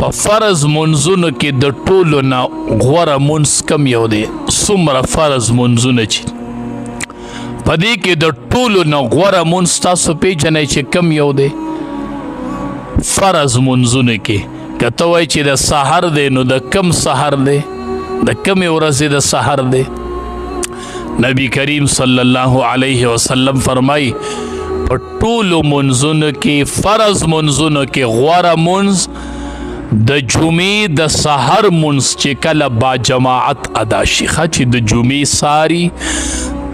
په فرض منځونو کې د ټولو نه غوره منځ کم یو دی؟ څومره فرض منځونه چې په دې کې د ټولو نه غوره منځ تاسو پیژنئ چې کم یو دی؟ فرض منځونه کې که ته وایې چې د سحر دی نو د کم سحر دی؟ د کمې ورځې د سحر دی؟ نبی کریم صلی الله علیه وسلم فرمای په ټولو منځونو کې فرض منځونو کې غوره منځ د جمعې د سحر منځ چې کله با جماعت ادا شي، چې د جمعې ساری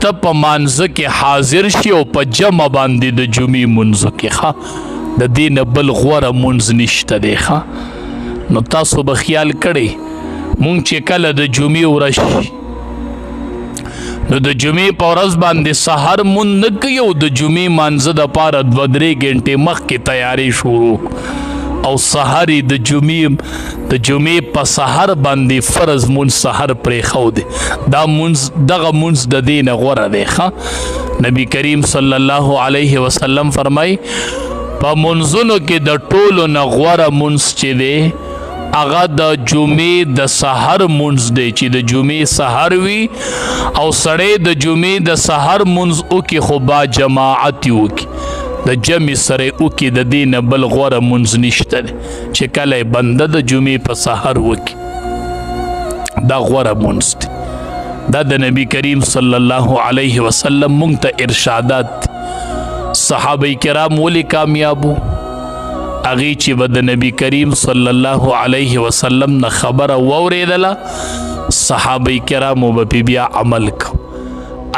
ته په مانځه کې حاضر شي او په جمع باندې د جمعې منځ کې د دې نه بل غوره منځ نشته دی. نو تاسو به خیال کړئ مونږ چې کله د جمعې ورځ شي نو د جمعې په ورځ باندې سحر مونږ نه کوي او د جمعې مانځه دپاره 2-3 غنټې مخکې تیاری شروع او سحر د جمعې په سحر باندې فرض مونځ سحر پرېښود دی. دا مونځ دغه مونځ د دې نه غوره دی. نبی کریم صلی الله علیه وسلم فرمای په منځونو کې د ټولو نه غوره منځ چې دی هغه د جمعې د سحر منځ دی، چې د جمعې سحر وي او سړی د جمعې د سحر منځ وکړي خو با جماعت یې وکړي، د جمع سره وکړي، د دې نه بل غوره منځ نشته دی چې کله یې بنده د جمعې په سحر وکړي. دا غوره منځ دی. دا د نبی کریم صلی الله علیه وسلم مونږ ته ارشادات دي. صحابه کرام ولې کامیابو؟ هغې چې به د نبی کریم صلی الله علیه وسلم نه خبره واورېدله صحابه کرامو به پې بیا عمل کو.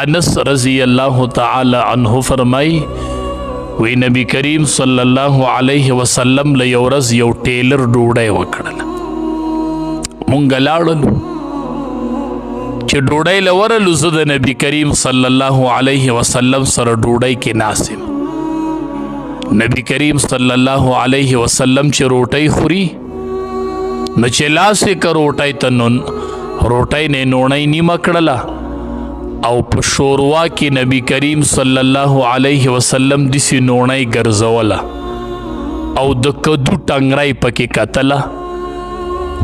انس رضی الله تعالی عنه فرمایي وی نبی کریم صلی الله علیه وسلم له یو ورځ یو ټیلر ډوډۍ وکړله. مونږ لاړلو چې ډوډۍ له ورلو زه د نبی کریم صلی الله علیه وسلم سره ډوډۍ کې ناست یم. نبی کریم صلی الله علیه وسلم چې روټۍ خوري نو چې لاس یې که روټۍ ته نو روټۍ نه نوڼۍ نیمه کړله او په شوروا کې نبی کریم صلی الله علیه وسلم داسې نوڼۍ ګرځوله او د کدو ټنګری پکې کتله،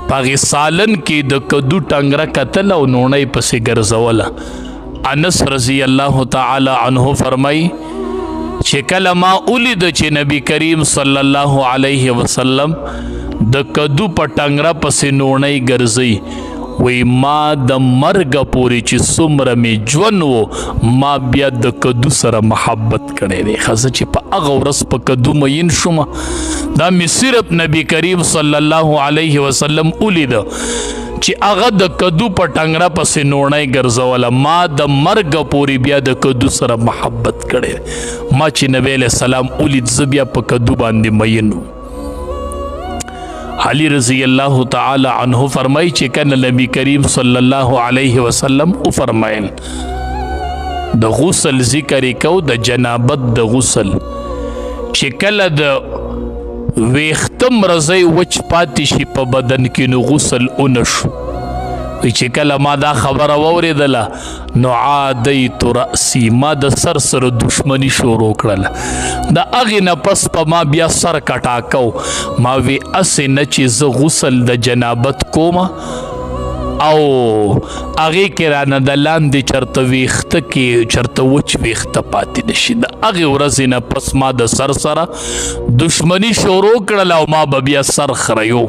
په هغې سالن کې د کدو ټنګره کتله او نوڼۍ پسې ګرځوله. انس رضی الله تعالی عنه فرمایي چې کله ما ولید چې نبی کریم صلی الله علیه وسلم د کدو په ټنګره پسې نوڼۍ ګرځي، وی ما د مرګه پورې چې څومره مې ژوند و ما بیا د کدو سره محبت کړی دی. ښه چې په هغه ورځ په کدو مین شوم، دا مې صرف نبی کریم صلی الله علیه وسلم ولید چې هغه د کدو په ټنګره پسې نوڼۍ ګرځوله، ما د مرګه پورې بیا د کدو سره محبت کړی. ما چې نبی علیه السلام ولید زه بیا په کدو باندې مین وم. علی رضی الله تعالی عنه فرمای چې کله نبی کریم صلی الله علیه وسلم او فرمایل د غسل ذکر کو د جنابت د غسل چې کله د ویختم رضی وچ پاتې شي په بدن کې نو غسل اونشو. چې کله ما دا خبره واورېدله نو عادیت رأسی ما د سر سره دشمني شروع کړله. د هغې نه پس په ما بیا سر کټاکو، ما وی اسې نه چې زه غسل د جنابت کوم او هغې کې رانه د لاندې چرته ویښته کې چرته وچ ویښته پاتې نشي. د هغې ورځې نه پس ما د سر سره دشمني شروع کړله او ما به بیا سر خریو.